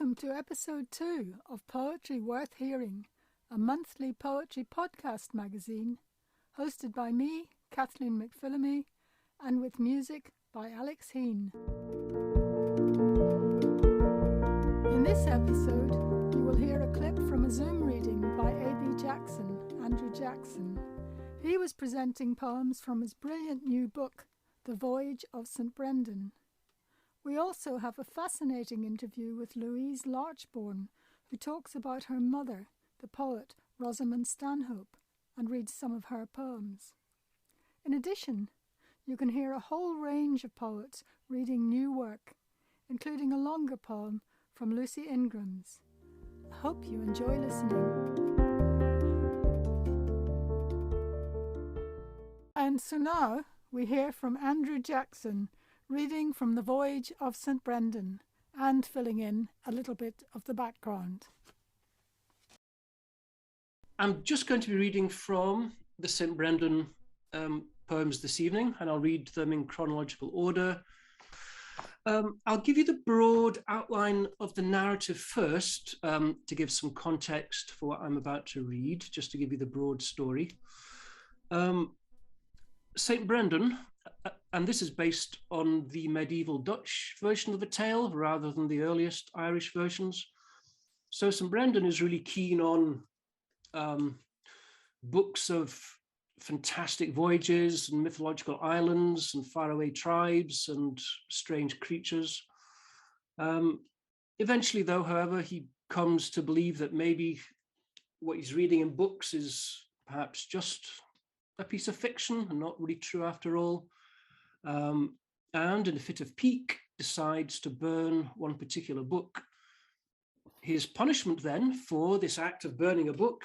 Welcome to episode 2 of Poetry Worth Hearing, a monthly poetry podcast magazine, hosted by me, Kathleen McPhillamy, and with music by Alex Heen. In this episode, you will hear a clip from a Zoom reading by A.B.Jackson, A.Jackson. He was presenting poems from his brilliant new book, The Voyage of St Brendan. We also have a fascinating interview with Louise Larchbourne, who talks about her mother, the poet Rosamund Stanhope, and reads some of her poems. In addition, you can hear a whole range of poets reading new work, including a longer poem from Lucy Ingrams. I hope you enjoy listening. And so now we hear from A.B.Jackson, reading from The Voyage of St Brendan and filling in a little bit of the background. I'm just going to be reading from the St Brendan poems this evening, and I'll read them in chronological order. I'll give you the broad outline of the narrative first to give some context for what I'm about to read, just to give you the broad story. St Brendan, and this is based on the medieval Dutch version of the tale rather than the earliest Irish versions. So St Brendan is really keen on books of fantastic voyages and mythological islands and faraway tribes and strange creatures. Eventually, though, however, he comes to believe that maybe what he's reading in books is perhaps just a piece of fiction and not really true after all. And in a fit of pique, decides to burn one particular book. His punishment then for this act of burning a book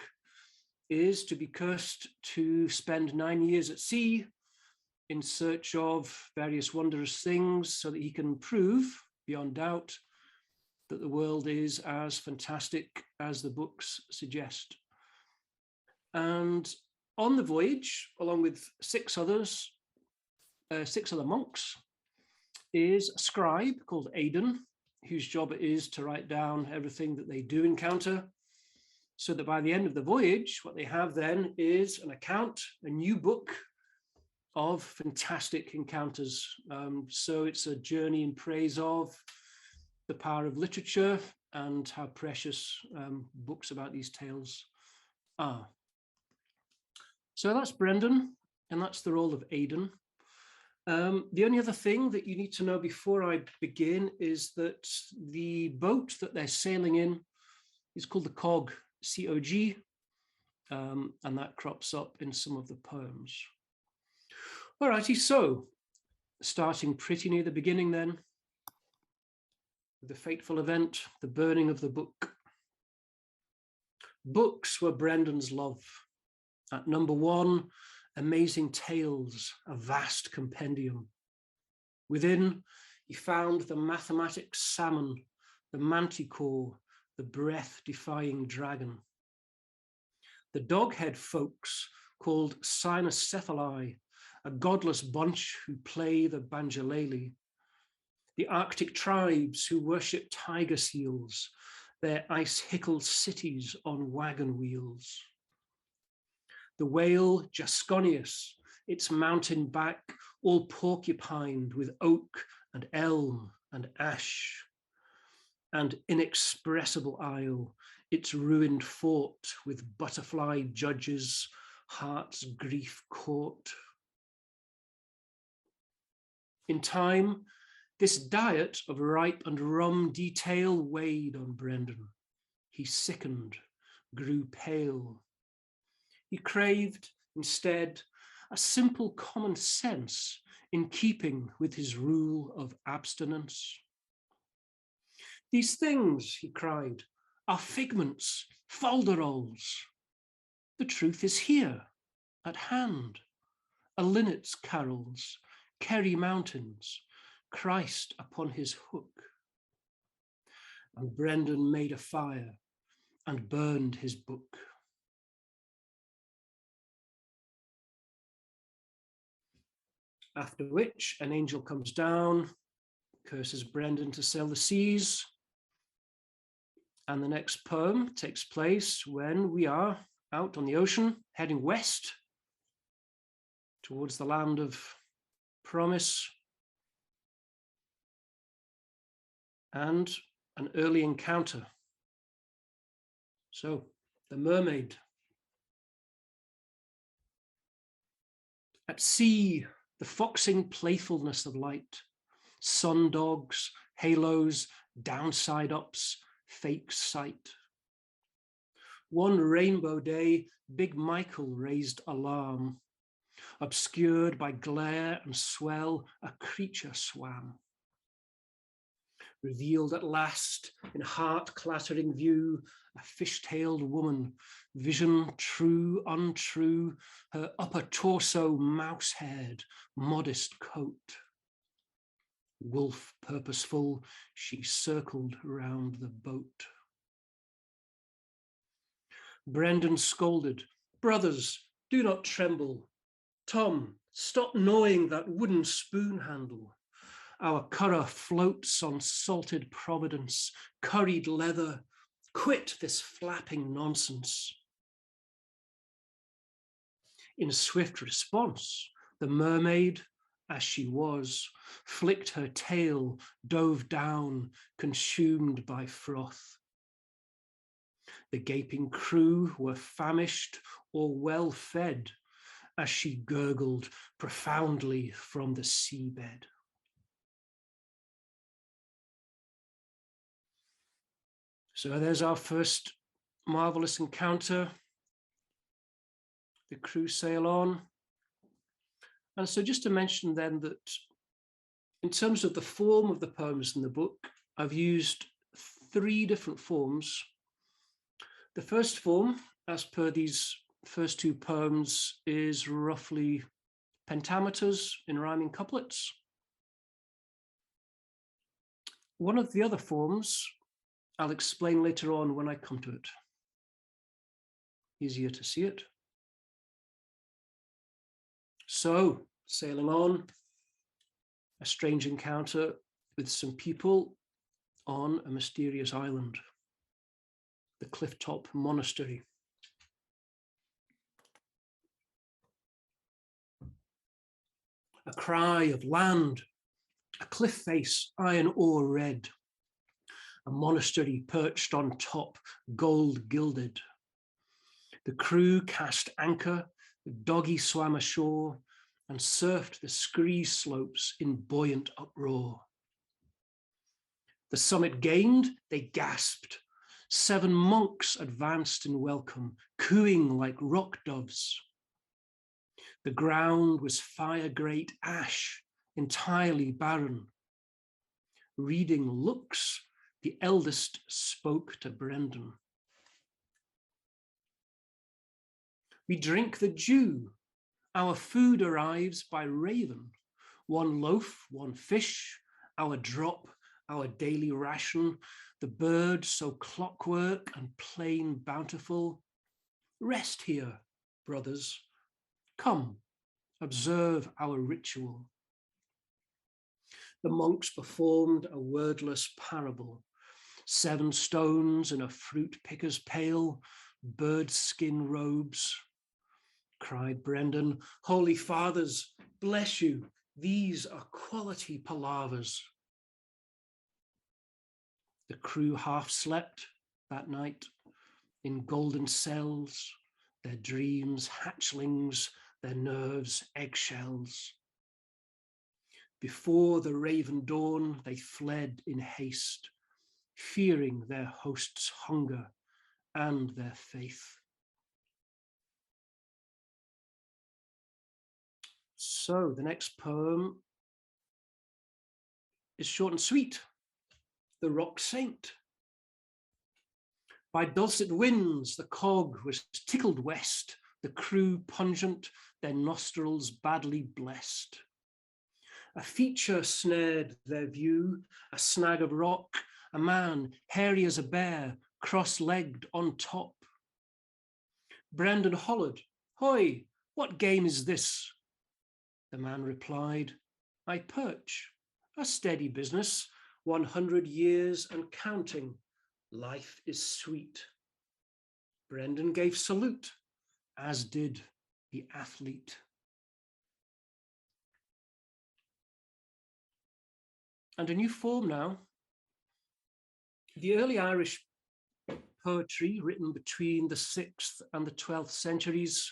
is to be cursed to spend 9 years at sea in search of various wondrous things so that he can prove beyond doubt that the world is as fantastic as the books suggest. And on the voyage, along with six other monks, is a scribe called Aidan, whose job it is to write down everything that they do encounter, so that by the end of the voyage, what they have then is an account, a new book of fantastic encounters. So it's a journey in praise of the power of literature and how precious books about these tales are. So that's Brendan, and that's the role of Aidan. The only other thing that you need to know before I begin is that the boat that they're sailing in is called the Cog, C-O-G, and that crops up in some of the poems. Alrighty, so starting pretty near the beginning then, with the fateful event, the burning of the book. Books were Brendan's love. At number 1, Amazing Tales, a vast compendium. Within, he found the mathematics salmon, the manticore, the breath-defying dragon. The doghead folks called cynocephali, a godless bunch who play the banjolele. The Arctic tribes who worship tiger seals, their ice-hickled cities on wagon wheels. The whale Jasconius, its mountain back all porcupined with oak and elm and ash. And inexpressible isle, its ruined fort with butterfly judges, heart's grief court. In time, this diet of ripe and rum detail weighed on Brendan. He sickened, grew pale. He craved, instead, a simple common sense in keeping with his rule of abstinence. These things, he cried, are figments, folderols. The truth is here, at hand. A linnet's carols, Kerry mountains, Christ upon his hook. And Brendan made a fire and burned his book. After which, an angel comes down, curses Brendan to sail the seas, And the next poem takes place when we are out on the ocean, heading west towards the land of promise and an early encounter. So, the mermaid. At sea, the foxing playfulness of light, sun dogs, halos, downside ups, fake sight. One rainbow day, Big Michael raised alarm. Obscured by glare and swell, a creature swam. Revealed at last, in heart-clattering view, a fish-tailed woman, vision true, untrue, her upper torso mouse-haired, modest coat. Wolf purposeful, she circled round the boat. Brendan scolded, "Brothers, do not tremble. Tom, stop gnawing that wooden spoon handle. Our curragh floats on salted providence, curried leather. Quit this flapping nonsense." In swift response, the mermaid, as she was, flicked her tail, dove down, consumed by froth. The gaping crew were famished or well fed as she gurgled profoundly from the seabed. So there's our first marvelous encounter. The crew sail on. And so just to mention then that in terms of the form of the poems in the book, I've used 3 different forms. The first form, as per these first 2 poems, is roughly pentameters in rhyming couplets. One of the other forms I'll explain later on when I come to it. Easier to see it. So, sailing on, a strange encounter with some people on a mysterious island, the Clifftop Monastery. A cry of land, a cliff face, iron ore red, a monastery perched on top, gold gilded. The crew cast anchor, the doggy swam ashore and surfed the scree slopes in buoyant uproar. The summit gained, they gasped. 7 monks advanced in welcome, cooing like rock doves. The ground was fire-great ash, entirely barren. Reading looks, the eldest spoke to Brendan. We drink the dew. Our food arrives by raven. 1 loaf, 1 fish, our drop, our daily ration. The bird so clockwork and plain bountiful. Rest here, brothers. Come, observe our ritual. The monks performed a wordless parable. 7 stones in a fruit picker's pail, bird skin robes. Cried Brendan, "Holy fathers, bless you. These are quality palavers." The crew half slept that night in golden cells, their dreams hatchlings, their nerves eggshells. Before the raven dawn, they fled in haste, fearing their host's hunger and their faith. So the next poem is short and sweet. The Rock Saint. By dulcet winds, the cog was tickled west, the crew pungent, their nostrils badly blessed. A feature snared their view, a snag of rock, a man, hairy as a bear, cross-legged on top. Brendan hollered, "Hoy, what game is this?" The man replied, "I perch, a steady business, 100 years and counting, life is sweet. Brendan gave salute, as did the athlete. And a new form now. The early Irish poetry written between the 6th and the 12th centuries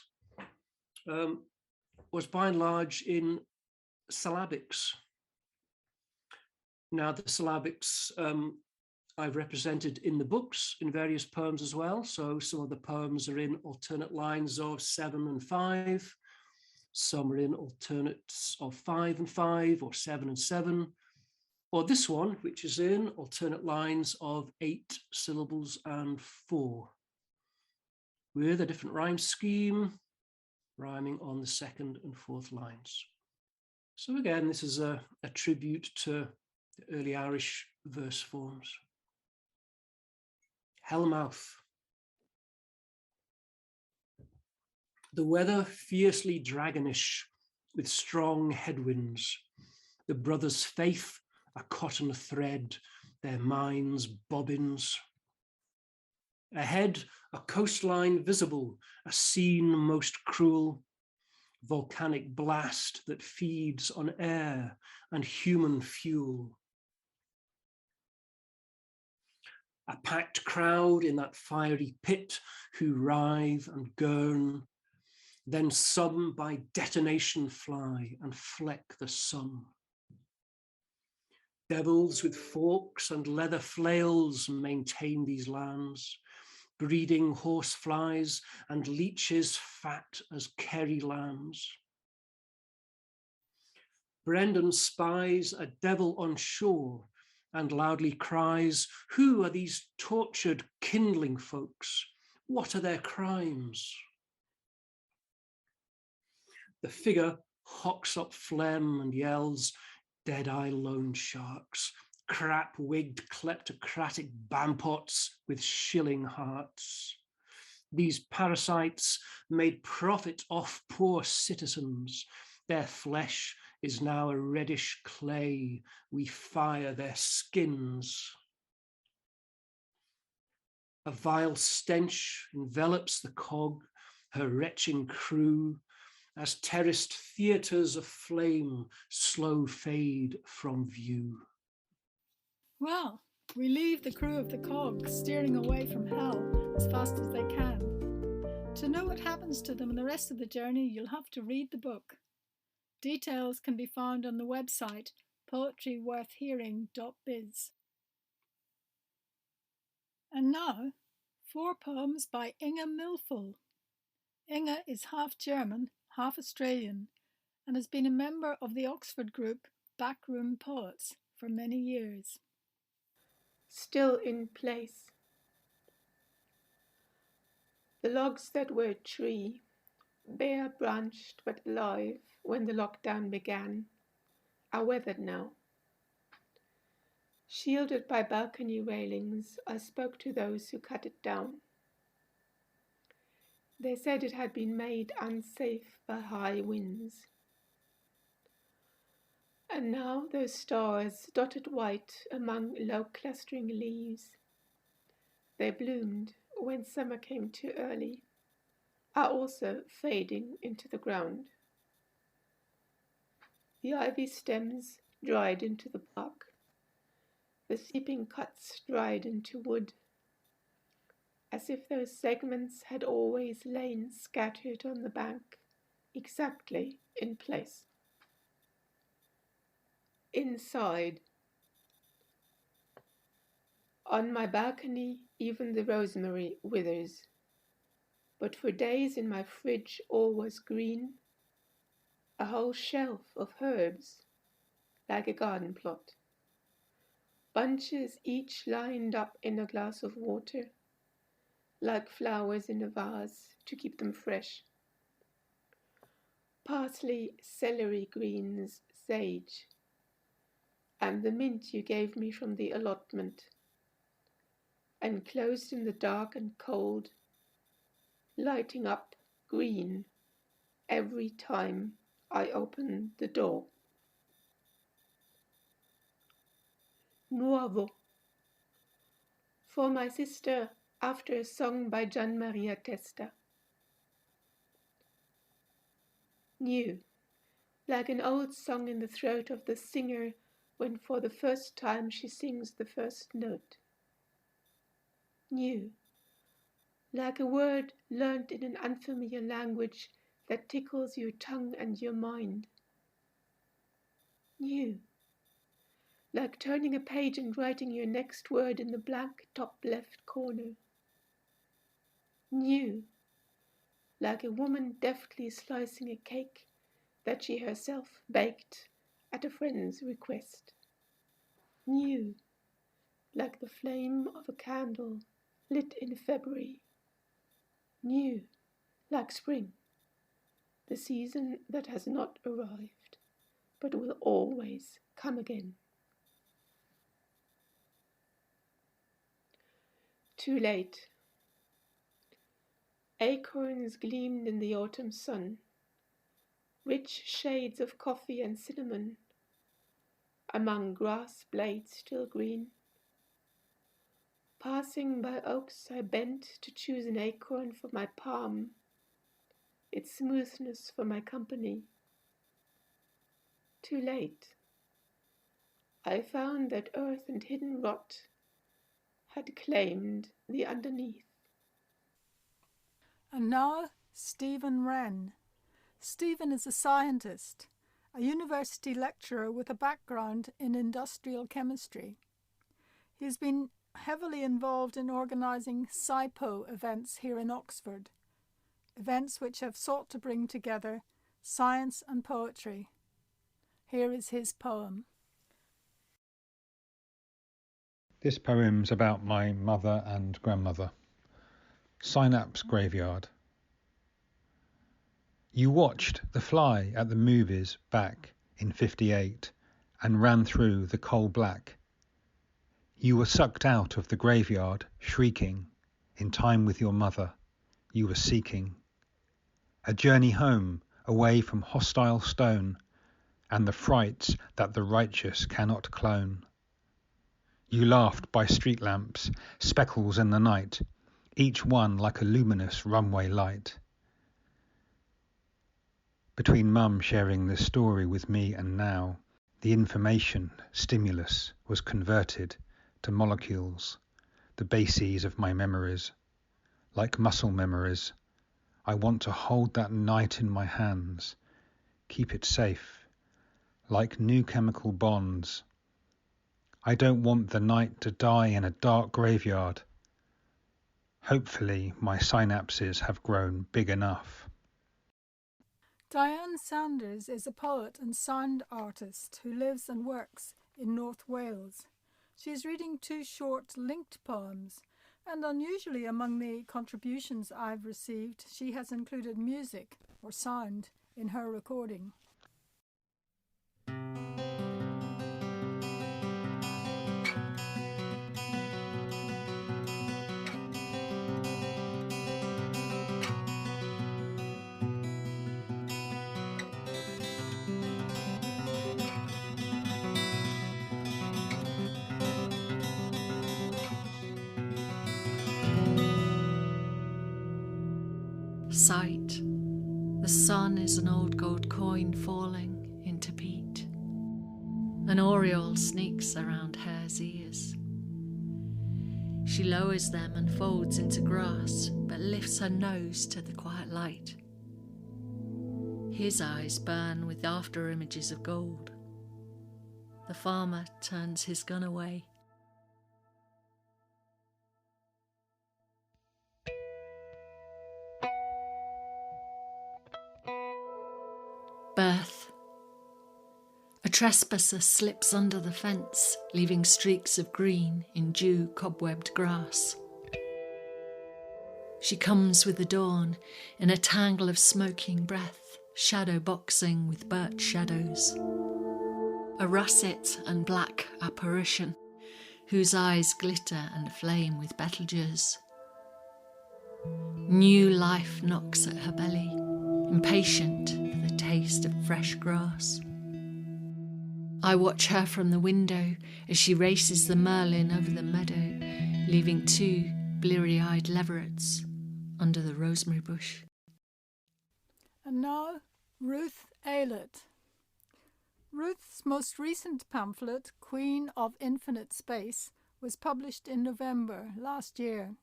was by and large in syllabics. Now the syllabics I've represented in the books in various poems as well. So some of the poems are in alternate lines of 7 and 5. Some are in alternates of 5 and 5 or 7 and 7. Or this one, which is in alternate lines of 8 syllables and 4, with a different rhyme scheme, rhyming on the 2nd and 4th lines. So again, this is a tribute to the early Irish verse forms. Hellmouth. The weather fiercely dragonish with strong headwinds. The brothers' faith a cotton thread, their minds bobbins. Ahead, a coastline visible, a scene most cruel, volcanic blast that feeds on air and human fuel. A packed crowd in that fiery pit who writhe and gurn, then some by detonation fly and fleck the sun. Devils with forks and leather flails maintain these lands, breeding horseflies and leeches fat as kerry lambs. Brendan spies a devil on shore and loudly cries, "Who are these tortured kindling folks? What are their crimes?" The figure hocks up phlegm and yells, "Dead-eye loan sharks, crap-wigged kleptocratic bampots with shilling hearts. These parasites made profit off poor citizens. Their flesh is now a reddish clay. We fire their skins." A vile stench envelops the cog, her retching crew, as terraced theatres of flame slow fade from view. Well, we leave the crew of the cog steering away from hell as fast as they can. To know what happens to them in the rest of the journey, you'll have to read the book. Details can be found on the website PoetryWorthHearing.biz. And now, 4 poems by Inga Milful. Inga is half German, half Australian, and has been a member of the Oxford group Backroom Poets for many years. Still in place. The logs that were a tree, bare branched but alive when the lockdown began, are weathered now. Shielded by balcony railings, I spoke to those who cut it down. They said it had been made unsafe by high winds. And now those stars, dotted white among low clustering leaves, they bloomed when summer came too early, are also fading into the ground. The ivy stems dried into the bark, the seeping cuts dried into wood, as if those segments had always lain scattered on the bank, exactly in place. Inside. On my balcony, even the rosemary withers. But for days in my fridge all was green, a whole shelf of herbs, like a garden plot. Bunches each lined up in a glass of water, like flowers in a vase to keep them fresh. Parsley, celery greens, sage, and the mint you gave me from the allotment, enclosed in the dark and cold, lighting up green every time I open the door. Nuovo. For my sister, after a song by Gian Maria Testa. New, like an old song in the throat of the singer when for the first time she sings the first note. New, like a word learnt in an unfamiliar language that tickles your tongue and your mind. New, like turning a page and writing your next word in the blank top left corner. New, like a woman deftly slicing a cake that she herself baked at a friend's request. New, like the flame of a candle lit in February. New, like spring, the season that has not arrived, but will always come again. Too late. Acorns gleamed in the autumn sun, rich shades of coffee and cinnamon, among grass blades still green. Passing by oaks, I bent to choose an acorn for my palm, its smoothness for my company. Too late. I found that earth and hidden rot had claimed the underneath. And now, Stephen Wren. Stephen is a scientist, a university lecturer with a background in industrial chemistry. He's been heavily involved in organising SciPo events here in Oxford, events which have sought to bring together science and poetry. Here is his poem. This poem's about my mother and grandmother. Synapse Graveyard. You watched The Fly at the movies back in '58 and ran through the coal black. You were sucked out of the graveyard, shrieking, in time with your mother. You were seeking a journey home, away from hostile stone and the frights that the righteous cannot clone. You laughed by street lamps, speckles in the night, each one like a luminous runway light. Between Mum sharing this story with me and now, the information stimulus was converted to molecules, the bases of my memories. Like muscle memories, I want to hold that night in my hands, keep it safe, like new chemical bonds. I don't want the night to die in a dark graveyard. Hopefully my synapses have grown big enough. Diane Sanders is a poet and sound artist who lives and works in North Wales. She is reading 2 short linked poems, and unusually among the contributions I've received, she has included music or sound in her recording. Sight. The sun is an old gold coin falling into peat. An aureole sneaks around hare's ears. She lowers them and folds into grass, but lifts her nose to the quiet light. His eyes burn with after images of gold. The farmer turns his gun away. Birth. A trespasser slips under the fence, leaving streaks of green in dew-cobwebbed grass. She comes with the dawn in a tangle of smoking breath, shadow boxing with birch shadows. A russet and black apparition, whose eyes glitter and flame with Betelgeuse. New life knocks at her belly, impatient for the taste of fresh grass. I watch her from the window as she races the merlin over the meadow, leaving 2 bleary-eyed leverets under the rosemary bush. And now, Ruth Aylett. Ruth's most recent pamphlet, Queen of Infinite Space, was published in November last year.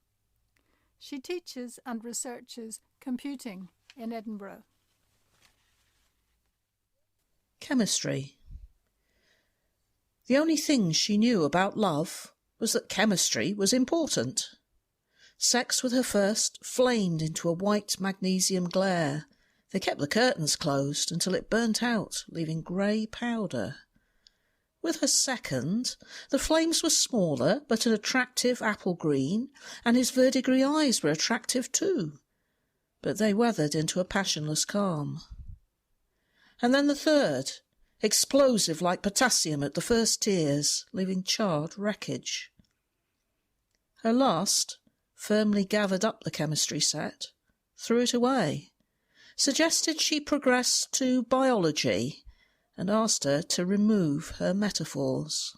She teaches and researches computing in Edinburgh. Chemistry. The only thing she knew about love was that chemistry was important. Sex with her first flamed into a white magnesium glare. They kept the curtains closed until it burnt out, leaving grey powder. With her second, the flames were smaller but an attractive apple green, and his verdigris eyes were attractive too. But they weathered into a passionless calm. And then the third, explosive like potassium at the first tears, leaving charred wreckage. Her last firmly gathered up the chemistry set, threw it away, suggested she progress to biology, and asked her to remove her metaphors.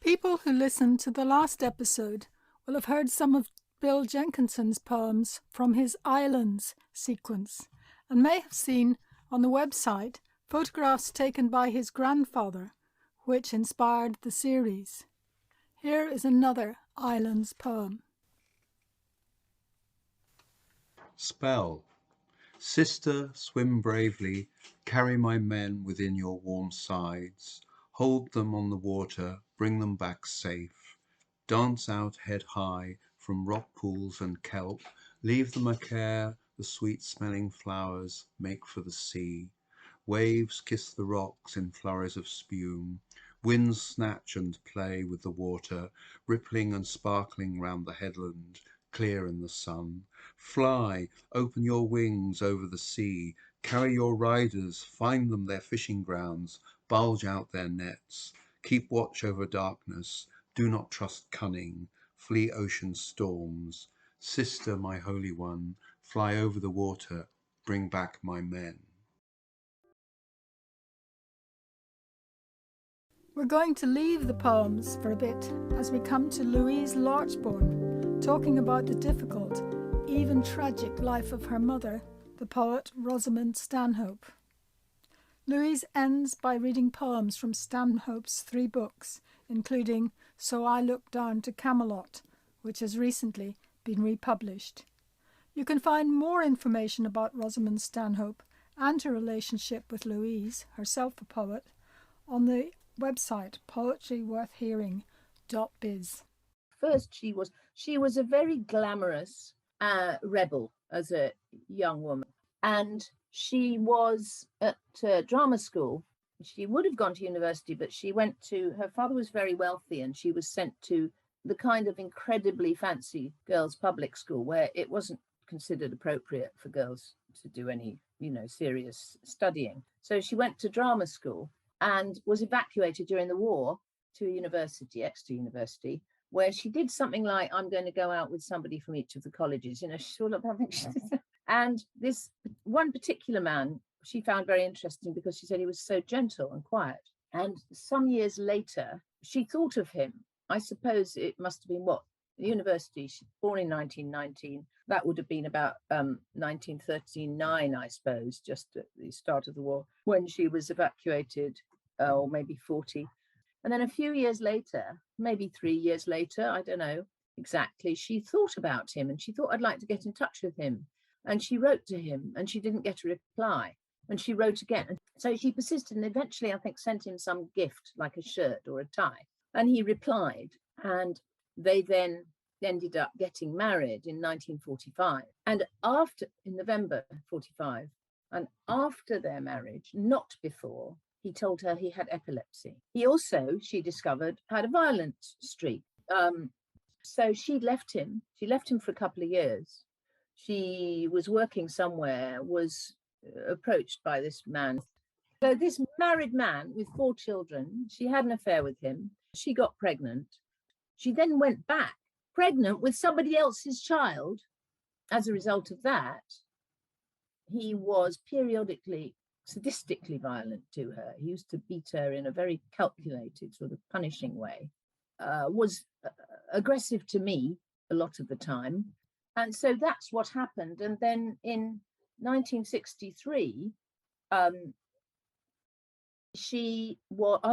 People who listened to the last episode will have heard some of Bill Jenkinson's poems from his Islands sequence, and may have seen on the website photographs taken by his grandfather, which inspired the series. Here is another Islands poem. Spell. Sister, swim bravely, carry my men within your warm sides, hold them on the water, bring them back safe, dance out head high from rock pools and kelp, leave them a care, the sweet-smelling flowers make for the sea, waves kiss the rocks in flurries of spume, winds snatch and play with the water, rippling and sparkling round the headland, clear in the sun. Fly, open your wings over the sea, carry your riders, find them their fishing grounds, bulge out their nets, keep watch over darkness, do not trust cunning, flee ocean storms. Sister, my holy one, fly over the water, bring back my men. We're going to leave the poems for a bit as we come to Louise Larchbourne, talking about the difficult, even tragic life of her mother, the poet Rosamund Stanhope. Louise ends by reading poems from Stanhope's 3 books, including So I Looked Down to Camelot, which has recently been republished. You can find more information about Rosamund Stanhope and her relationship with Louise, herself a poet, on the website PoetryWorthHearing.biz. First, she was a very glamorous rebel as a young woman, and she was at drama school. She would have gone to university, but she went to, her father was very wealthy, and she was sent to the kind of incredibly fancy girls' public school where it wasn't considered appropriate for girls to do any, serious studying. So she went to drama school and was evacuated during the war to a university, Exeter University, where she did something like, I'm going to go out with somebody from each of the colleges, I think she did. And this one particular man she found very interesting because she said he was so gentle and quiet. And some years later, she thought of him. I suppose it must have been the university, she's born in 1919. That would have been about 1939, I suppose, just at the start of the war, when she was evacuated, or maybe 40. And then a few years later, maybe 3 years later, I don't know exactly, she thought about him and she thought, I'd like to get in touch with him. And she wrote to him and she didn't get a reply. And she wrote again. And so she persisted and eventually, I think, sent him some gift, like a shirt or a tie. And he replied. And they then ended up getting married in 1945. And in November 45, and after their marriage, not before, he told her he had epilepsy. He also, she discovered, had a violent streak. So she left him. She left him for a couple of years. She was working somewhere, was approached by this man. So this married man with 4 children, she had an affair with him. She got pregnant. She then went back pregnant with somebody else's child. As a result of that, he was periodically sadistically violent to her. He used to beat her in a very calculated, sort of punishing way. was aggressive to me a lot of the time. And so that's what happened. And then in 1963, I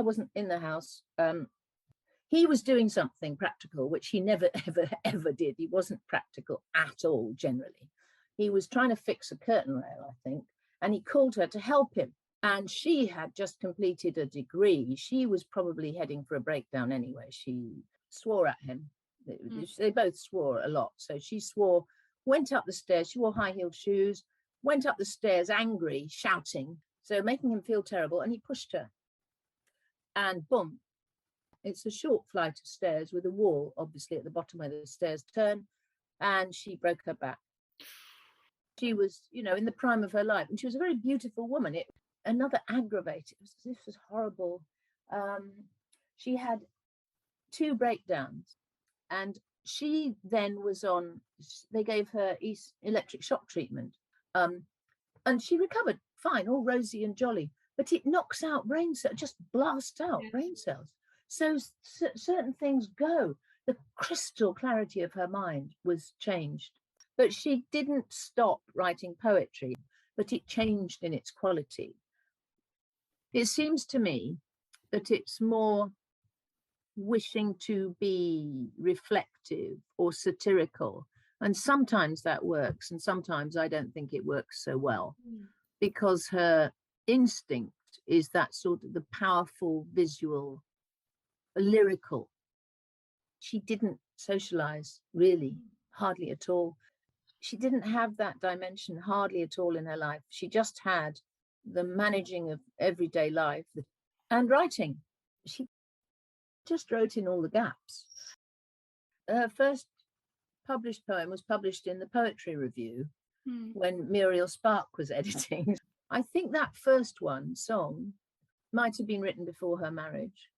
wasn't in the house. He was doing something practical, which he never, ever did. He wasn't practical at all, generally. He was trying to fix a curtain rail, I think, and he called her to help him. And she had just completed a degree. She was probably heading for a breakdown anyway. She swore at him. They both swore a lot. So she swore, went up the stairs. She wore high-heeled shoes, went up the stairs angry, shouting, so making him feel terrible. And he pushed her. And boom, it's a short flight of stairs with a wall, obviously, at the bottom where the stairs turn. And she broke her back. She was, in the prime of her life. And she was a very beautiful woman. Another aggravated, this was horrible. She had 2 breakdowns, and she then was they gave her electric shock treatment, and she recovered fine, all rosy and jolly, but it knocks out brain cells, just blasts out brain cells. So certain things go. The crystal clarity of her mind was changed, but she didn't stop writing poetry, but it changed in its quality. It seems to me that it's more wishing to be reflective or satirical. And sometimes that works, and sometimes I don't think it works so well, because her instinct is that sort of the powerful, visual, lyrical. She didn't socialize, really, hardly at all. She didn't have that dimension hardly at all in her life. She just had the managing of everyday life and writing. She just wrote in all the gaps. Her first published poem was published in the Poetry Review when Muriel Spark was editing. I think that first song, might have been written before her marriage.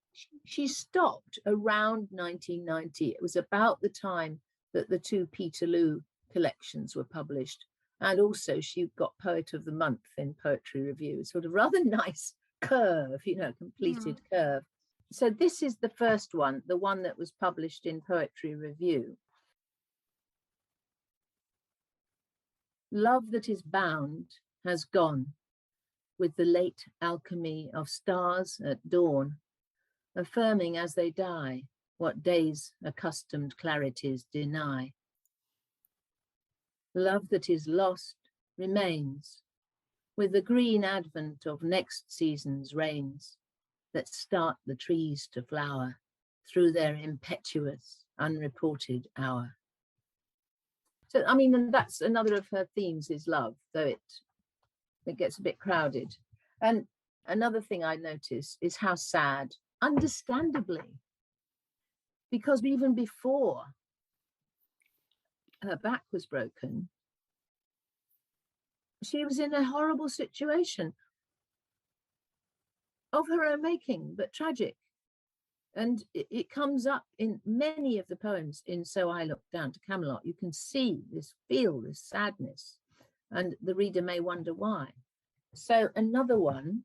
She stopped around 1990. It was about the time that the 2 Peterloo collections were published. And also she got Poet of the Month in Poetry Review, sort of rather nice curve, completed curve. So this is the first one, the one that was published in Poetry Review. Love that is bound has gone with the late alchemy of stars at dawn, affirming as they die what day's accustomed clarities deny. Love that is lost remains with the green advent of next season's rains that start the trees to flower through their impetuous, unreported hour. So, and that's another of her themes is love, though it gets a bit crowded. And another thing I notice is how sad, understandably, because even before her back was broken, she was in a horrible situation of her own making, but tragic. And it comes up in many of the poems in So I Look Down to Camelot. You can feel this sadness, and the reader may wonder why. So another one,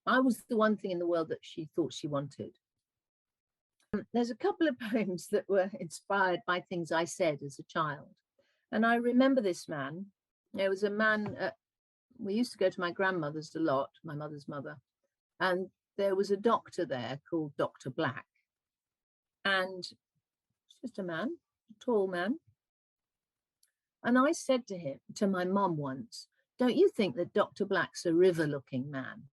I was the one thing in the world that she thought she wanted. There's a couple of poems that were inspired by things I said as a child. And I remember this man. There was a man, we used to go to my grandmother's a lot, my mother's mother, and there was a doctor there called Dr. Black. And just a man, a tall man. And I said to my mum once, don't you think that Dr. Black's a river-looking man?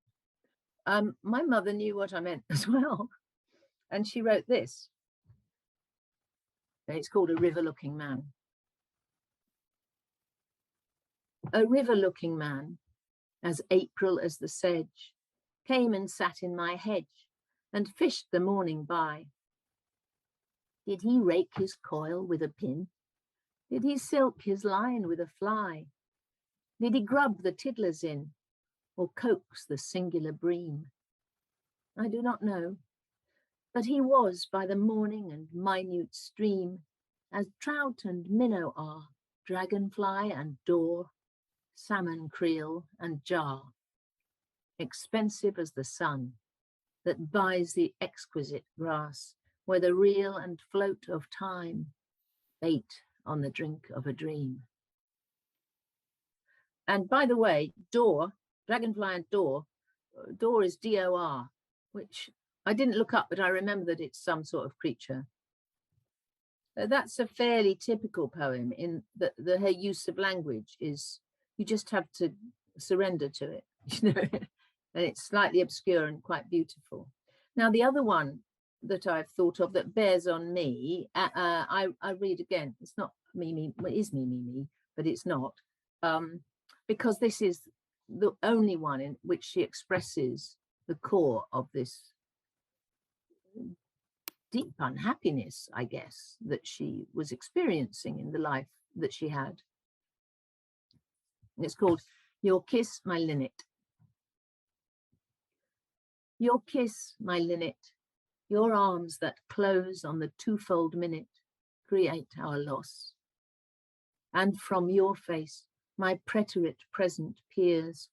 My mother knew what I meant as well. And she wrote this. It's called A River-Looking Man. A river-looking man, as April as the sedge, came and sat in my hedge and fished the morning by. Did he rake his coil with a pin? Did he silk his line with a fly? Did he grub the tiddlers in, or coax the singular bream? I do not know, but he was by the morning and minute stream, as trout and minnow are, dragonfly and daw, salmon creel and jar, expensive as the sun that buys the exquisite grass where the reel and float of time bait on the drink of a dream. And by the way, door, dragonfly and door is D-O-R, which I didn't look up, but I remember that it's some sort of creature. That's a fairly typical poem in that her use of language is, you just have to surrender to it, you know, and it's slightly obscure and quite beautiful. Now, the other one that I've thought of that bears on me, I read again. It's not me, well, it is me, but it's not, because this is the only one in which she expresses the core of this deep unhappiness, I guess, that she was experiencing in the life that she had. And it's called Your Kiss, My Linnet. Your kiss, my linnet, your arms that close on the twofold minute create our loss. And from your face, my preterite present peers,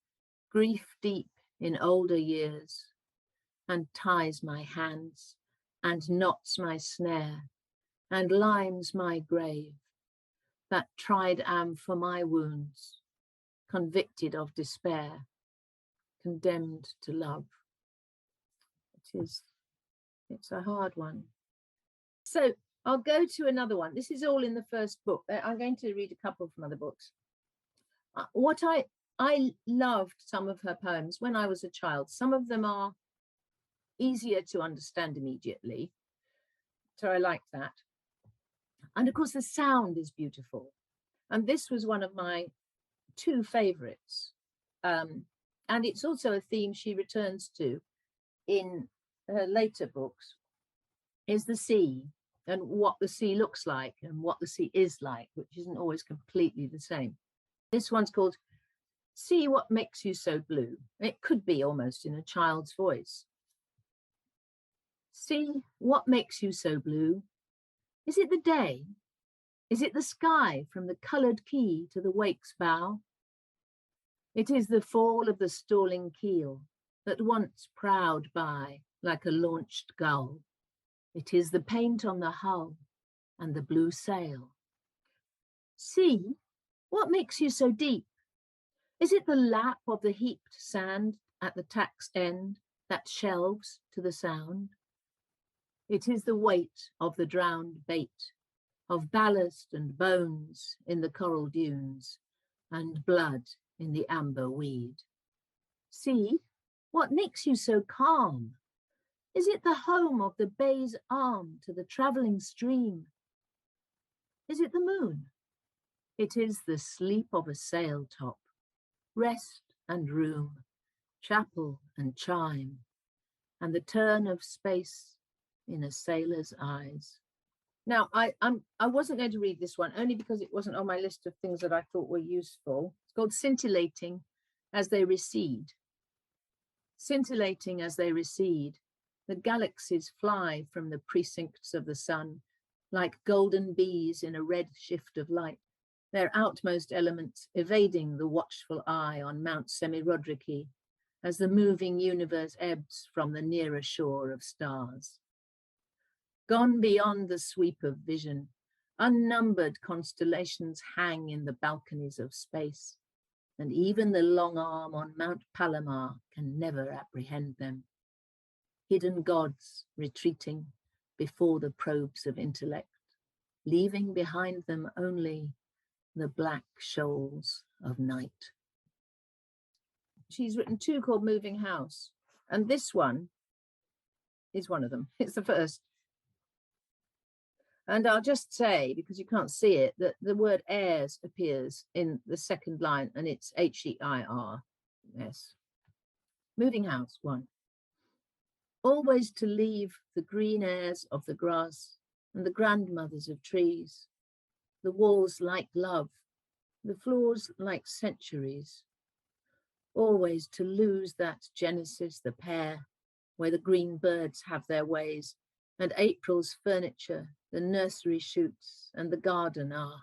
grief deep in older years, and ties my hands, and knots my snare, and limes my grave, that tried am for my wounds, convicted of despair, condemned to love. It's a hard one. So I'll go to another one. This is all in the first book. I'm going to read a couple from other books. What I loved some of her poems when I was a child. Some of them are easier to understand immediately. So I like that. And of course, the sound is beautiful. And this was one of my two favorites. And it's also a theme she returns to in her later books, is the sea and what the sea looks like and what the sea is like, which isn't always completely the same. This one's called See What Makes You So Blue. It could be almost in a child's voice. See what makes you so blue. Is it the day? Is it the sky from the coloured quay to the wake's bow? It is the fall of the stalling keel that once prowled by like a launched gull. It is the paint on the hull and the blue sail. See, what makes you so deep? Is it the lap of the heaped sand at the tack's end that shelves to the sound? It is the weight of the drowned bait, of ballast and bones in the coral dunes, and blood in the amber weed. See, what makes you so calm? Is it the home of the bay's arm to the travelling stream? Is it the moon? It is the sleep of a sail top, rest and room, chapel and chime, and the turn of space in a sailor's eyes. Now, I wasn't going to read this one, only because it wasn't on my list of things that I thought were useful. It's called Scintillating as They Recede. Scintillating as they recede, the galaxies fly from the precincts of the sun, like golden bees in a red shift of light, their outmost elements evading the watchful eye on Mount Semirodriki, as the moving universe ebbs from the nearer shore of stars. Gone beyond the sweep of vision, unnumbered constellations hang in the balconies of space, and even the long arm on Mount Palomar can never apprehend them. Hidden gods retreating before the probes of intellect, leaving behind them only the black shoals of night. She's written two called Moving House, and this one is one of them. It's the first. And I'll just say, because you can't see it, that the word heirs appears in the second line, and it's H-E-I-R-S. Moving House, 1. Always to leave the green airs of the grass and the grandmothers of trees, the walls like love, the floors like centuries. Always to lose that Genesis, the pair, where the green birds have their ways, and April's furniture, the nursery shoots, and the garden are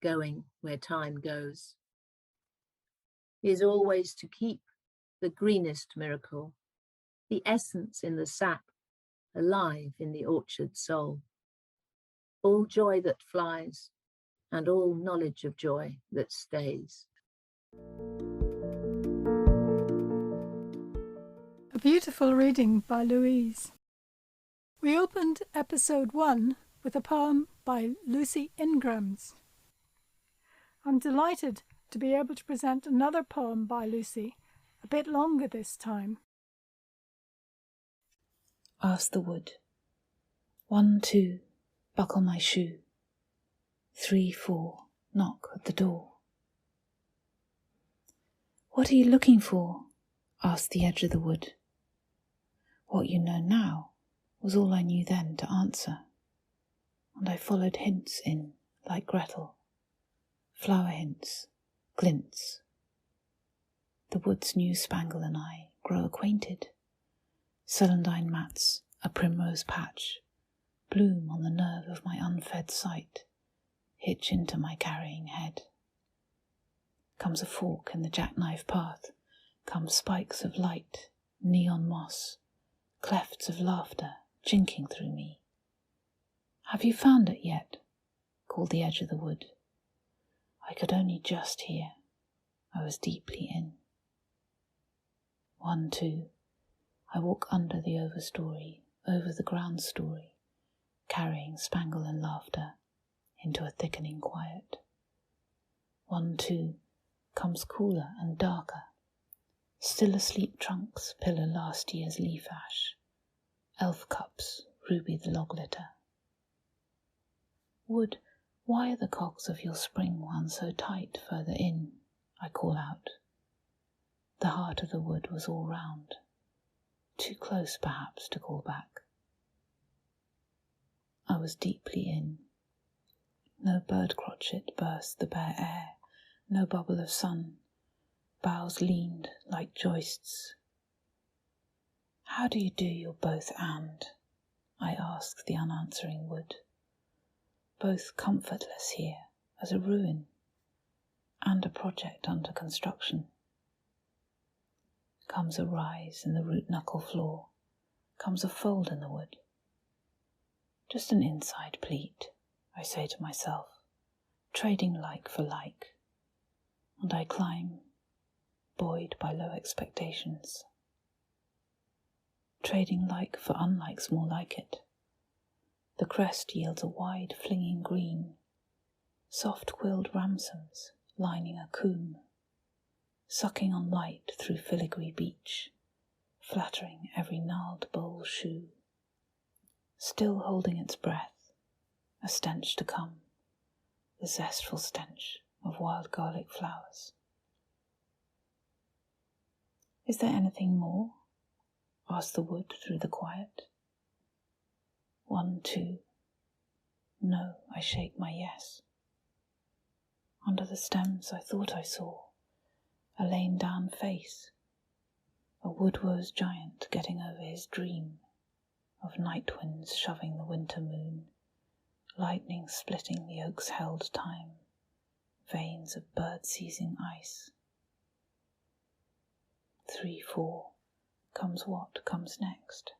going where time goes. Is always to keep the greenest miracle, the essence in the sap, alive in the orchard soul. All joy that flies, and all knowledge of joy that stays. A beautiful reading by Louise. We opened episode 1 with a poem by Lucy Ingrams. I'm delighted to be able to present another poem by Lucy, a bit longer this time. Ask the wood. 1, 2, buckle my shoe. 3, 4, knock at the door. What are you looking for? Asked the edge of the wood. What you know now was all I knew then to answer, and I followed hints in like Gretel. Flower hints, glints. The wood's new spangle and I grow acquainted. Celandine mats, a primrose patch, bloom on the nerve of my unfed sight, hitch into my carrying head. Comes a fork in the jackknife path, come spikes of light, neon moss, clefts of laughter chinking through me. Have you found it yet? Called the edge of the wood. I could only just hear. I was deeply in. 1, 2. I walk under the overstory, over the ground story, carrying spangle and laughter into a thickening quiet. 1, 2. Comes cooler and darker. Still asleep trunks pillar last year's leaf ash. Elf cups, Ruby the log litter. Wood, why are the cogs of your spring wound so tight further in? I call out. The heart of the wood was all round. Too close, perhaps, to call back. I was deeply in. No bird crotchet burst the bare air, no bubble of sun. Boughs leaned like joists. How do you do your both and? I asked the unanswering wood. Both comfortless here as a ruin and a project under construction. Comes a rise in the root knuckle floor, comes a fold in the wood. Just an inside pleat, I say to myself, trading like for like, and I climb, buoyed by low expectations. Trading like for unlikes more like it. The crest yields a wide flinging green, soft quilled ramsons lining a coombe, sucking on light through filigree beech, flattering every gnarled bole shoe. Still holding its breath, a stench to come, the zestful stench of wild garlic flowers. Is there anything more? Asked the wood through the quiet. 1, 2. No, I shake my yes. Under the stems I thought I saw a lain down face, a woodwoe's giant getting over his dream of night winds shoving the winter moon, lightning splitting the oak's held time, veins of bird-seizing ice. 3, 4. Comes what comes next.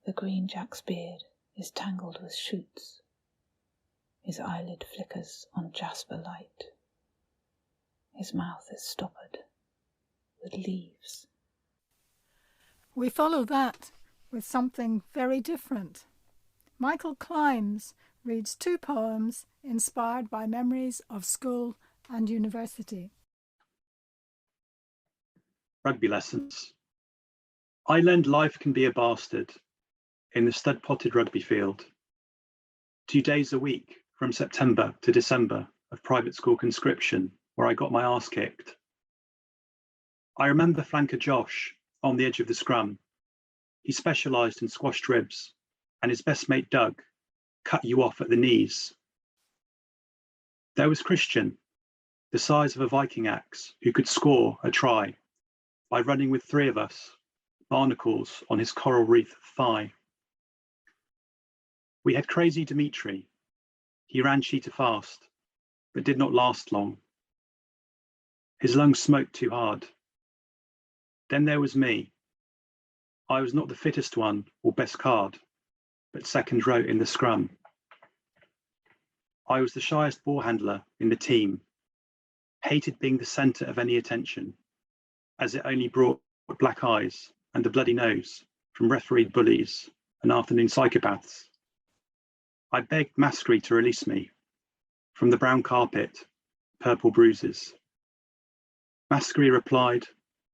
The green jack's beard is tangled with shoots. His eyelid flickers on jasper light. His mouth is stoppered with leaves. We follow that with something very different. Michael Climbs reads 2 poems inspired by memories of school and university. Rugby lessons. I learned life can be a bastard in the stud-potted rugby field. 2 days a week from September to December of private school conscription where I got my arse kicked. I remember flanker Josh on the edge of the scrum. He specialised in squashed ribs and his best mate Doug cut you off at the knees. There was Christian, the size of a Viking axe, who could score a try by running with 3 of us, barnacles on his coral reef thigh. We had crazy Dimitri. He ran cheetah fast, but did not last long. His lungs smoked too hard. Then there was me. I was not the fittest one or best card, but second row in the scrum. I was the shyest ball handler in the team, hated being the centre of any attention, as it only brought black eyes and a bloody nose from refereed bullies and afternoon psychopaths. I begged Maskery to release me from the brown carpet, purple bruises. Maskery replied,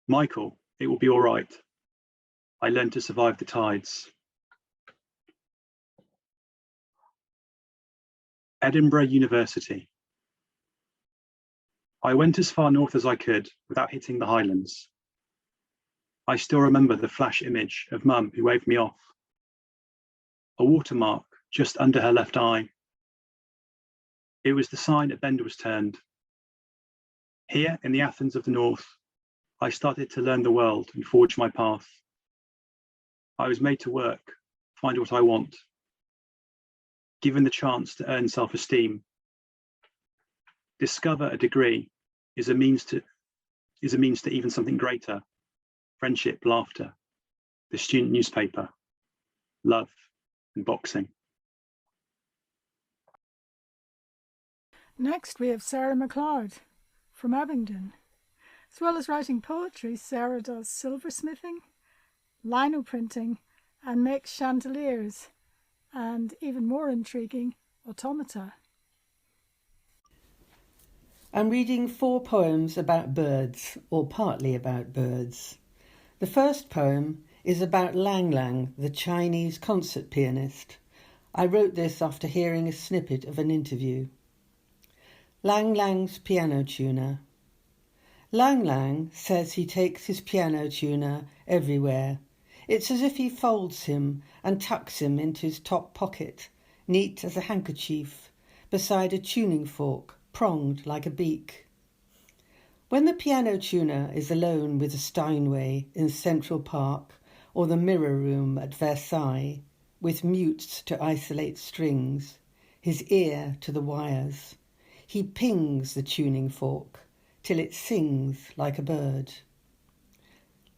"Michael, it will be all right. I learned to survive the tides." Edinburgh University. I went as far north as I could without hitting the Highlands. I still remember the flash image of Mum who waved me off. A watermark just under her left eye. It was the sign a bend was turned. Here in the Athens of the North, I started to learn the world and forge my path. I was made to work, find what I want, given the chance to earn self-esteem. Discover a degree is a means to even something greater: friendship, laughter, the student newspaper, love, and boxing. Next, we have Sarah MacLeod from Abingdon. As well as writing poetry, Sarah does silversmithing, lino printing, and makes chandeliers, and even more intriguing, automata. I'm reading 4 poems about birds, or partly about birds. The first poem is about Lang Lang, the Chinese concert pianist. I wrote this after hearing a snippet of an interview. Lang Lang's piano tuner. Lang Lang says he takes his piano tuner everywhere. It's as if he folds him and tucks him into his top pocket, neat as a handkerchief, beside a tuning fork, pronged like a beak. When the piano tuner is alone with a Steinway in Central Park or the Mirror Room at Versailles, with mutes to isolate strings, his ear to the wires, he pings the tuning fork till it sings like a bird.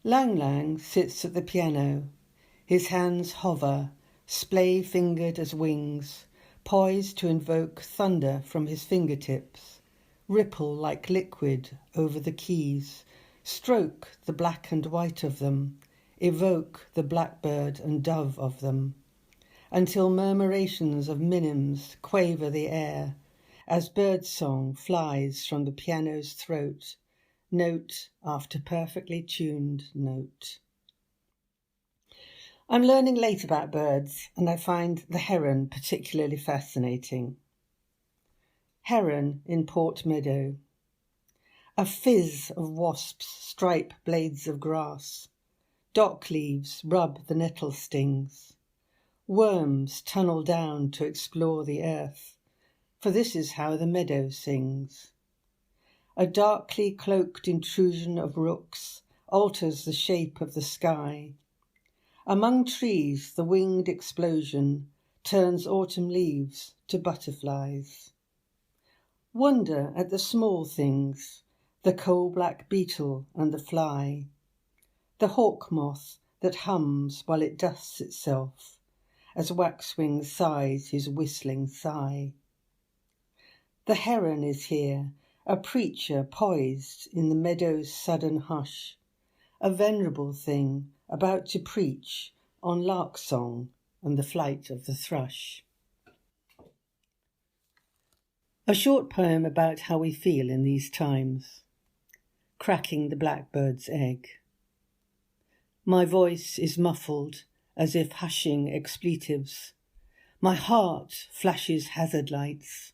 Lang Lang sits at the piano. His hands hover, splay-fingered as wings, poised to invoke thunder from his fingertips, ripple like liquid over the keys, stroke the black and white of them, evoke the blackbird and dove of them, until murmurations of minims quaver the air, as birdsong flies from the piano's throat, note after perfectly tuned note. I'm learning late about birds, and I find the heron particularly fascinating. Heron in Port Meadow. A fizz of wasps stripe blades of grass. Dock leaves rub the nettle stings. Worms tunnel down to explore the earth, for this is how the meadow sings. A darkly cloaked intrusion of rooks alters the shape of the sky. Among trees, the winged explosion turns autumn leaves to butterflies. Wonder at the small things, the coal-black beetle and the fly, the hawk moth that hums while it dusts itself, as waxwing sighs his whistling sigh. The heron is here, a preacher poised in the meadow's sudden hush, a venerable thing about to preach on lark song and the flight of the thrush. A short poem about how we feel in these times. Cracking the blackbird's egg. My voice is muffled as if hushing expletives. My heart flashes hazard lights.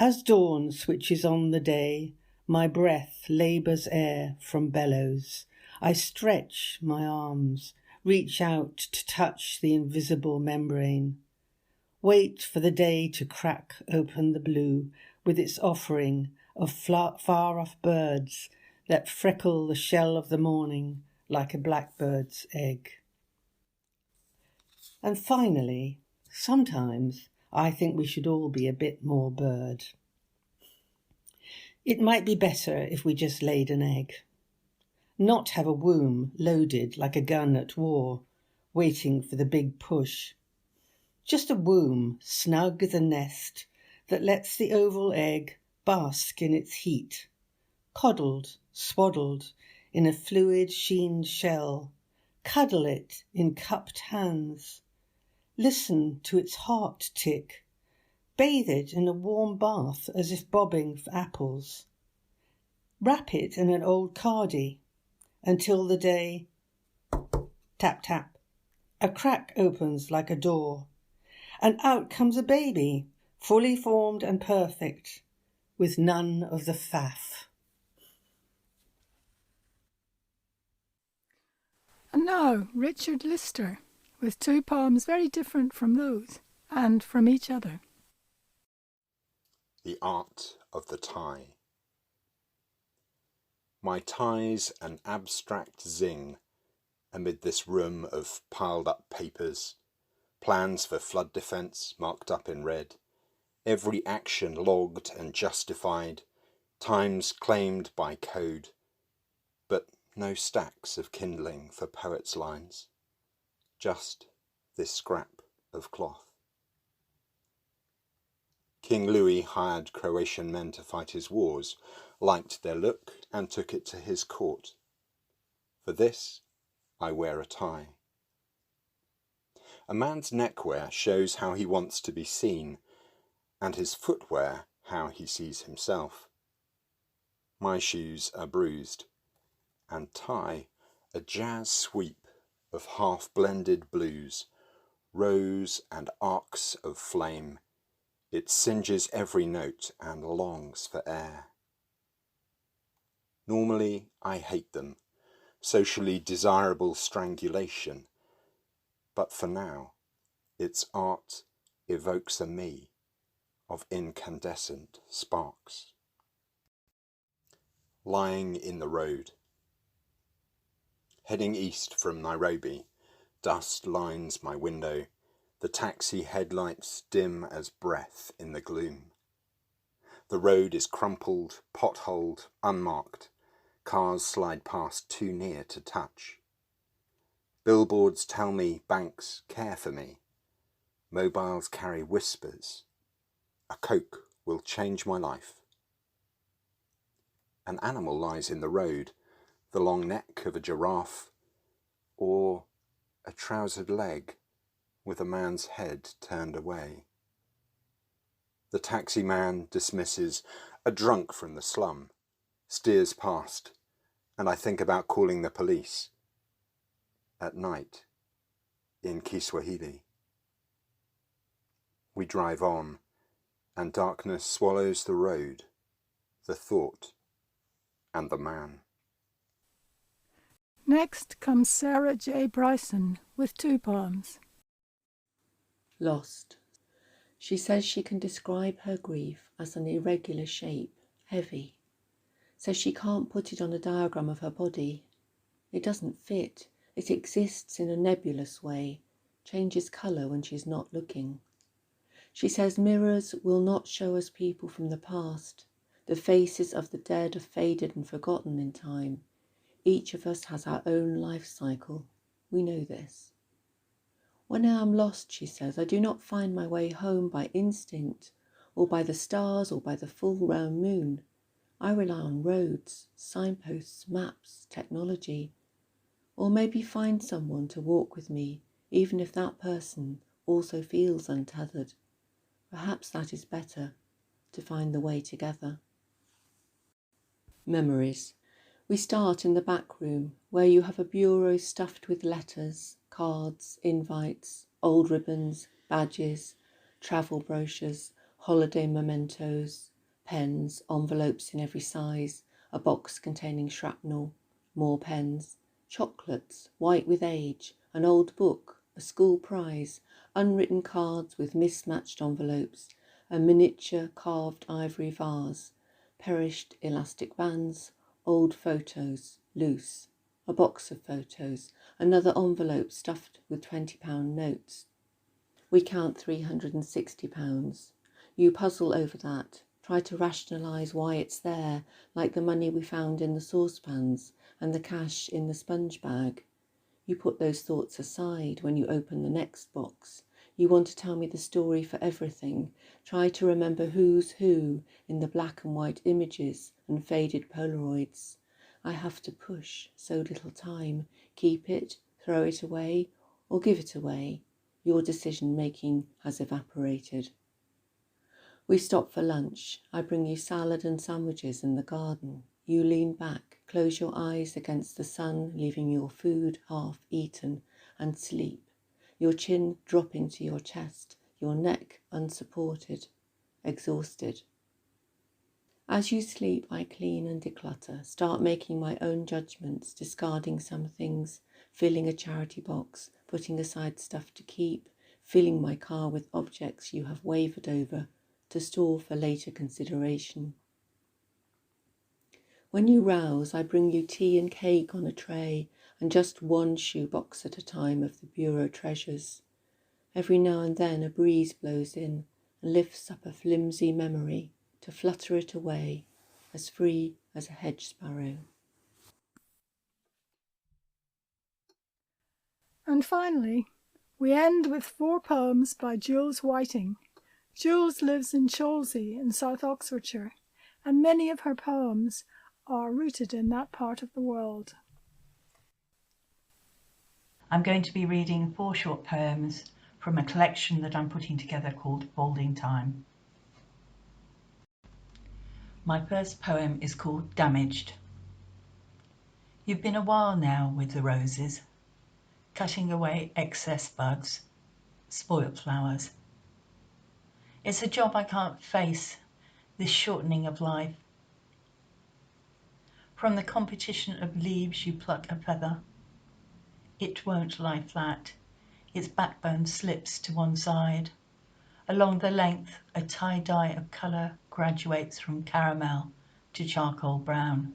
As dawn switches on the day, my breath labours air from bellows. I stretch my arms, reach out to touch the invisible membrane. Wait for the day to crack open the blue with its offering of far-off birds that freckle the shell of the morning like a blackbird's egg. And finally, sometimes I think we should all be a bit more bird. It might be better if we just laid an egg. not have a womb loaded like a gun at war, waiting for the big push. Just a womb, snug as a nest, that lets the oval egg bask in its heat, coddled, swaddled in a fluid sheened shell, cuddle it in cupped hands, listen to its heart tick, bathe it in a warm bath as if bobbing for apples, wrap it in an old cardie until the day, tap tap, a crack opens like a door, and out comes a baby, fully formed and perfect, with none of the faff. And now Richard Lister, with two poems very different from those, and from each other. The Art of the Tie. My tie's an abstract zing amid this room of piled up papers, plans for flood defence marked up in red, every action logged and justified, times claimed by code, but no stacks of kindling for poets' lines, just this scrap of cloth. King Louis hired Croatian men to fight his wars, liked their look and took it to his court. For this, I wear a tie. A man's neckwear shows how he wants to be seen, and his footwear how he sees himself. My shoes are bruised, and tie a jazz sweep of half-blended blues, rose and arcs of flame. It singes every note and longs for air. Normally, I hate them, socially desirable strangulation, but for now, its art evokes a me of incandescent sparks. Lying in the road. Heading east from Nairobi, dust lines my window, the taxi headlights dim as breath in the gloom. The road is crumpled, potholed, unmarked. Cars slide past too near to touch. Billboards tell me banks care for me. Mobiles carry whispers. A Coke will change my life. An animal lies in the road, the long neck of a giraffe, or a trousered leg with a man's head turned away. The taxi man dismisses a drunk from the slum, steers past, and I think about calling the police. At night, in Kiswahili. We drive on, and darkness swallows the road, the thought, and the man. Next comes Sarah J. Bryson with two poems. Lost. She says she can describe her grief as an irregular shape, heavy. Says she can't put it on a diagram of her body. It doesn't fit. It exists in a nebulous way, changes colour when she's not looking. She says mirrors will not show us people from the past. The faces of the dead are faded and forgotten in time. Each of us has our own life cycle. We know this. When I am lost, she says, I do not find my way home by instinct, or by the stars, or by the full round moon. I rely on roads, signposts, maps, technology, or maybe find someone to walk with me, even if that person also feels untethered. Perhaps that is better, to find the way together. Memories. We start in the back room, where you have a bureau stuffed with letters, cards, invites, old ribbons, badges, travel brochures, holiday mementos, pens, envelopes in every size, a box containing shrapnel, more pens, chocolates, white with age, an old book, a school prize, unwritten cards with mismatched envelopes, a miniature carved ivory vase, perished elastic bands, old photos, loose, a box of photos, another envelope stuffed with £20 notes. We count £360. You puzzle over that, try to rationalise why it's there, like the money we found in the saucepans and the cash in the sponge bag. You put those thoughts aside when you open the next box. You want to tell me the story for everything. Try to remember who's who in the black and white images and faded Polaroids. I have to push so little time. Keep it, throw it away, or give it away. Your decision-making has evaporated. We stop for lunch. I bring you salad and sandwiches in the garden. You lean back, close your eyes against the sun, leaving your food half eaten, and sleep. Your chin dropping to your chest, your neck unsupported, exhausted. As you sleep, I clean and declutter, start making my own judgments, discarding some things, filling a charity box, putting aside stuff to keep, filling my car with objects you have wavered over, to store for later consideration. When you rouse, I bring you tea and cake on a tray, and just one shoebox at a time of the bureau treasures. Every now and then a breeze blows in and lifts up a flimsy memory to flutter it away, as free as a hedge sparrow. And finally, we end with 4 poems by Jules Whiting. Jules lives in Cholsey in South Oxfordshire, and many of her poems are rooted in that part of the world. I'm going to be reading 4 short poems from a collection that I'm putting together called Folding Time. My first poem is called Damaged. You've been a while now with the roses, cutting away excess buds, spoilt flowers. It's a job I can't face, this shortening of life. From the competition of leaves you pluck a feather. It won't lie flat, its backbone slips to one side. Along the length, a tie-dye of colour graduates from caramel to charcoal brown.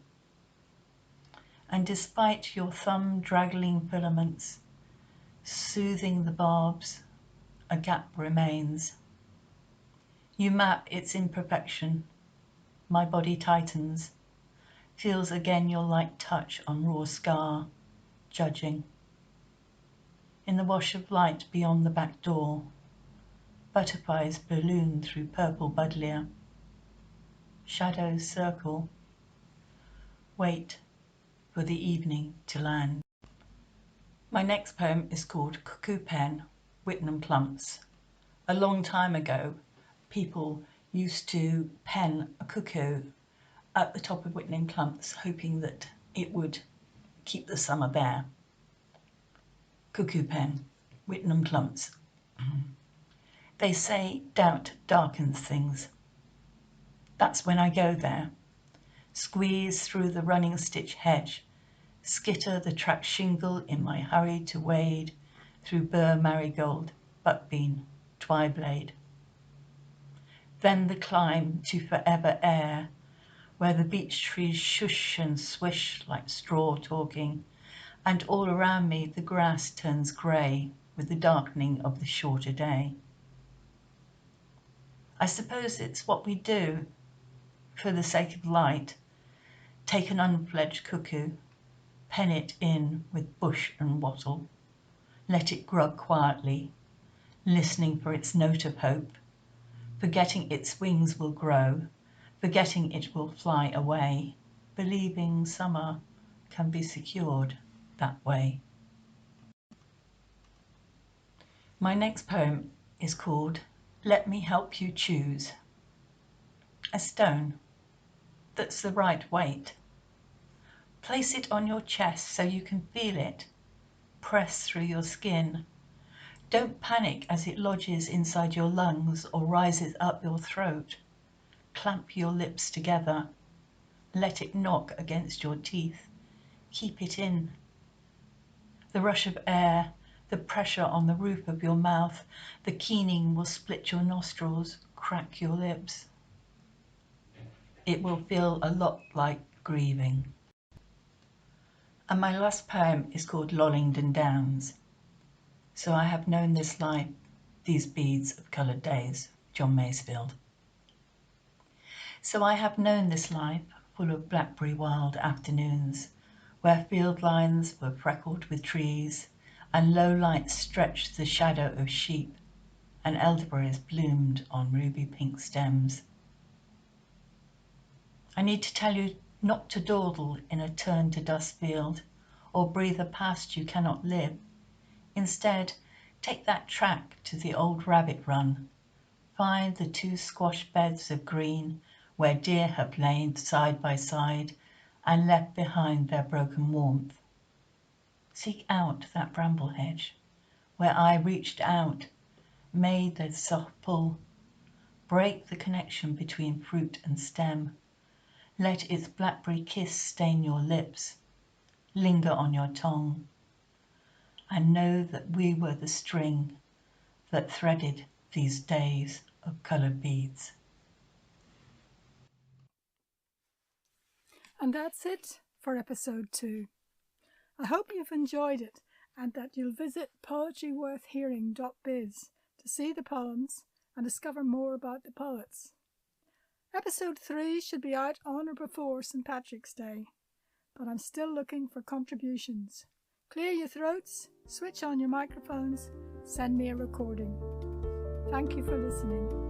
And despite your thumb-draggling filaments, soothing the barbs, a gap remains. You map its imperfection. My body tightens, feels again your light touch on raw scar, judging. In the wash of light beyond the back door, butterflies balloon through purple buddleia. Shadows circle. Wait for the evening to land. My next poem is called Cuckoo Pen, Whitnam Clumps. A long time ago, people used to pen a cuckoo at the top of Whitnam Clumps, hoping that it would keep the summer there. Cuckoo Pen, Whitnam Clumps. They say doubt darkens things. That's when I go there, squeeze through the running stitch hedge, skitter the track shingle in my hurry to wade through burr marigold, buckbean, twyblade. Then the climb to forever air, where the beech trees shush and swish like straw talking, and all around me the grass turns grey with the darkening of the shorter day. I suppose it's what we do, for the sake of light. Take an unfledged cuckoo, pen it in with bush and wattle, let it grub quietly, listening for its note of hope, forgetting its wings will grow, forgetting it will fly away, believing summer can be secured that way. My next poem is called Let Me Help You Choose. A stone that's the right weight. Place it on your chest so you can feel it press through your skin. Don't panic as it lodges inside your lungs or rises up your throat. Clamp your lips together. Let it knock against your teeth. Keep it in. The rush of air, the pressure on the roof of your mouth, the keening will split your nostrils, crack your lips. It will feel a lot like grieving. And my last poem is called Lollingden Downs. So I have known this life, these beads of coloured days. John Masefield. So I have known this life full of blackberry wild afternoons, where field lines were freckled with trees, and low lights stretched the shadow of sheep, and elderberries bloomed on ruby pink stems. I need to tell you not to dawdle in a turn to dust field, or breathe a past you cannot live. Instead, take that track to the old rabbit run. Find the 2 squash beds of green where deer have lain side by side and left behind their broken warmth. Seek out that bramble hedge where I reached out, made the soft pull. Break the connection between fruit and stem. Let its blackberry kiss stain your lips, linger on your tongue, and know that we were the string that threaded these days of coloured beads. And that's it for episode 2. I hope you've enjoyed it and that you'll visit PoetryWorthHearing.biz to see the poems and discover more about the poets. Episode 3 should be out on or before St Patrick's Day, but I'm still looking for contributions. Clear your throats, switch on your microphones, send me a recording. Thank you for listening.